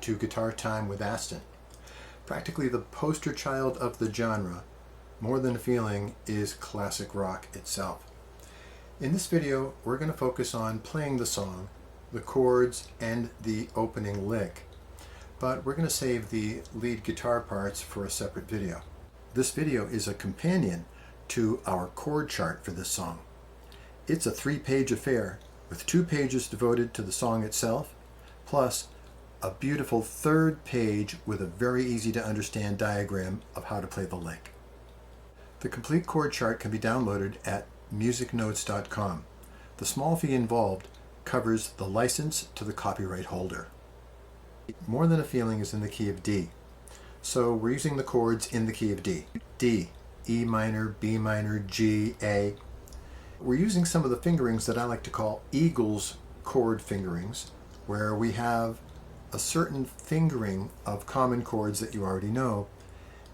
to Guitar Time with Aston. Practically the poster child of the genre, More Than a Feeling is classic rock itself. In this video, we're going to focus on playing the song, the chords, and the opening lick. But we're going to save the lead guitar parts for a separate video. This video is a companion to our chord chart for this song. It's a 3-page affair with 2 pages devoted to the song itself, plus a beautiful 3rd page with a very easy to understand diagram of how to play the lick. The complete chord chart can be downloaded at musicnotes.com. The small fee involved covers the license to the copyright holder. More Than a Feeling is in the key of D. So we're using the chords in the key of D. D, E minor, B minor, G, A. We're using some of the fingerings that I like to call Eagles chord fingerings, where we have a certain fingering of common chords that you already know,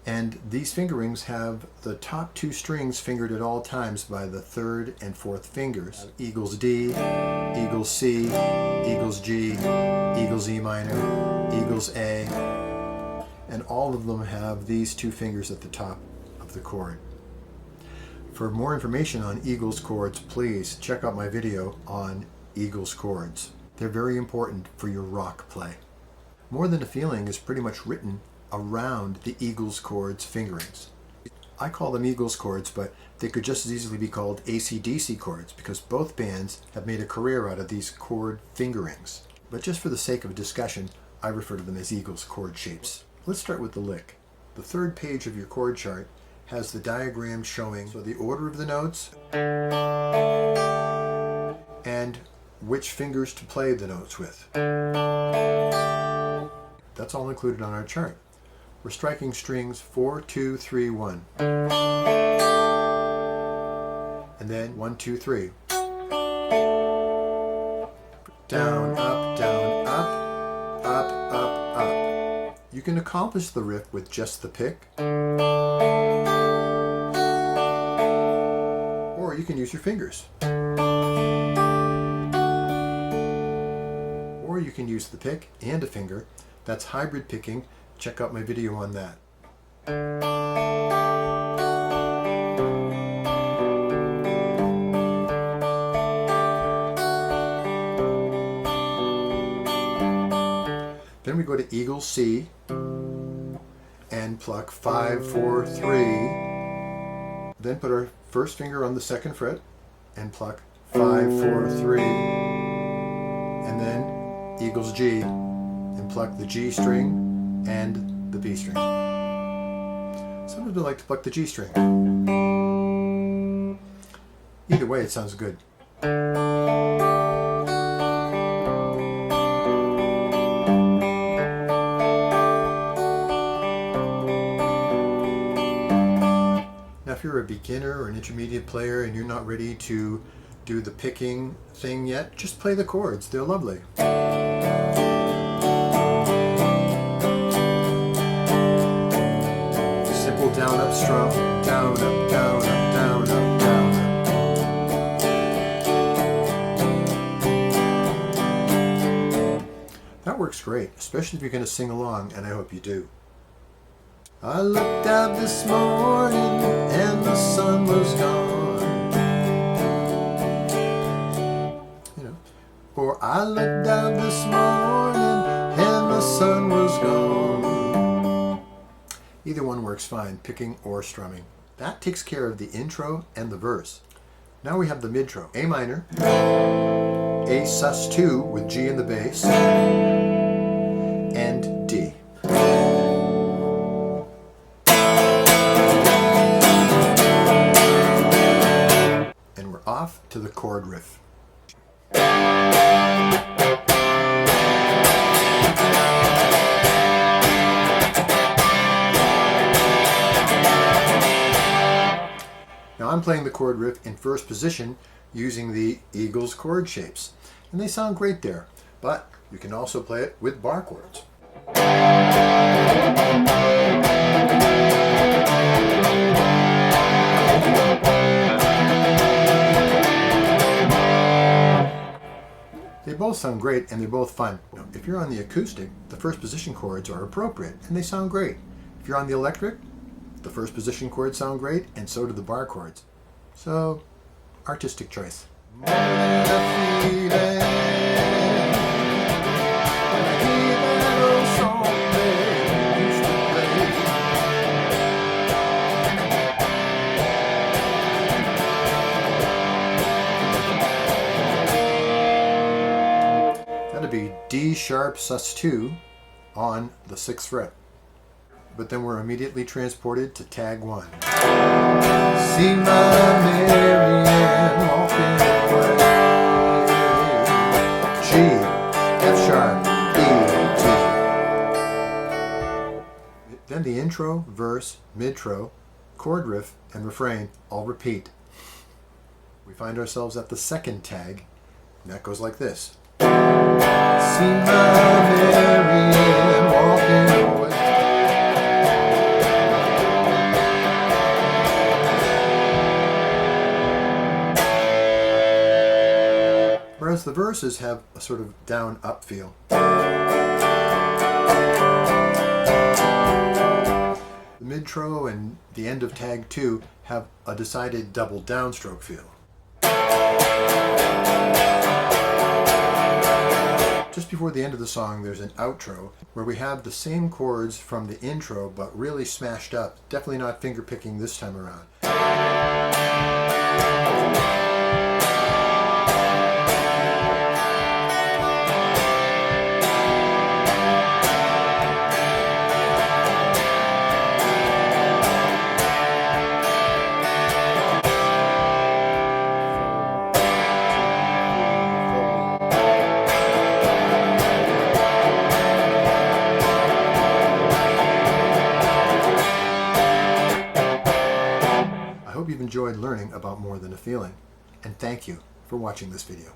and these fingerings have the top 2 strings fingered at all times by the 3rd and 4th fingers. Eagles D, Eagles C, Eagles G, Eagles E minor, Eagles A, and all of them have these 2 fingers at the top of the chord. For more information on Eagles chords, please check out my video on Eagles chords. They're very important for your rock play. More Than a Feeling is pretty much written around the Eagles chords fingerings. I call them Eagles chords, but they could just as easily be called AC/DC chords because both bands have made a career out of these chord fingerings. But just for the sake of discussion, I refer to them as Eagles chord shapes. Let's start with the lick. The 3rd page of your chord chart has the diagram showing the order of the notes and which fingers to play the notes with. That's all included on our chart. We're striking strings 4, 2, 3, 1. And then 1, 2, 3. Down, up, down, up, up, up, up. You can accomplish the riff with just the pick, or you can use your fingers. Or you can use the pick and a finger. That's hybrid picking. Check out my video on that. Then we go to Eagle C and pluck 5, 4, 3. Then put our first finger on the 2nd fret and pluck 5, 4, 3. And then Eagles G and pluck the G string and the B string. Sometimes I like to pluck the G string. Either way, it sounds good. Now, if you're a beginner or an intermediate player and you're not ready to do the picking thing yet, just play the chords. They're lovely. Simple down up strum, down up, down up, down up, down up. That works great, especially if you're going to sing along, and I hope you do. I looked out this morning and the sun was gone. Or I looked out this morning and the sun was gone. Either one works fine, picking or strumming. That takes care of the intro and the verse. Now we have the midtro. A minor, A sus2 with G in the bass, and D. And we're off to the chord riff. Now I'm playing the chord riff in first position using the Eagles chord shapes, and they sound great there, but you can also play it with bar chords. both sound great and they're both fun. If you're on the acoustic, the first position chords are appropriate and they sound great. If you're on the electric, the first position chords sound great and so do the bar chords. So, artistic choice. That'd be D sharp sus2 on the 6th fret. But then we're immediately transported to tag 1. See my Marianne walking away. G, F sharp, E, T. Then the intro, verse, midtro, chord riff, and refrain all repeat. We find ourselves at the 2nd tag, and that goes like this. See my Marianne walking away. Whereas the verses have a sort of down-up feel. The midtro and the end of tag 2 have a decided double downstroke feel. Just before the end of the song, there's an outro where we have the same chords from the intro but really smashed up. Definitely not finger picking this time around. I hope you've enjoyed learning about More Than a Feeling, and thank you for watching this video.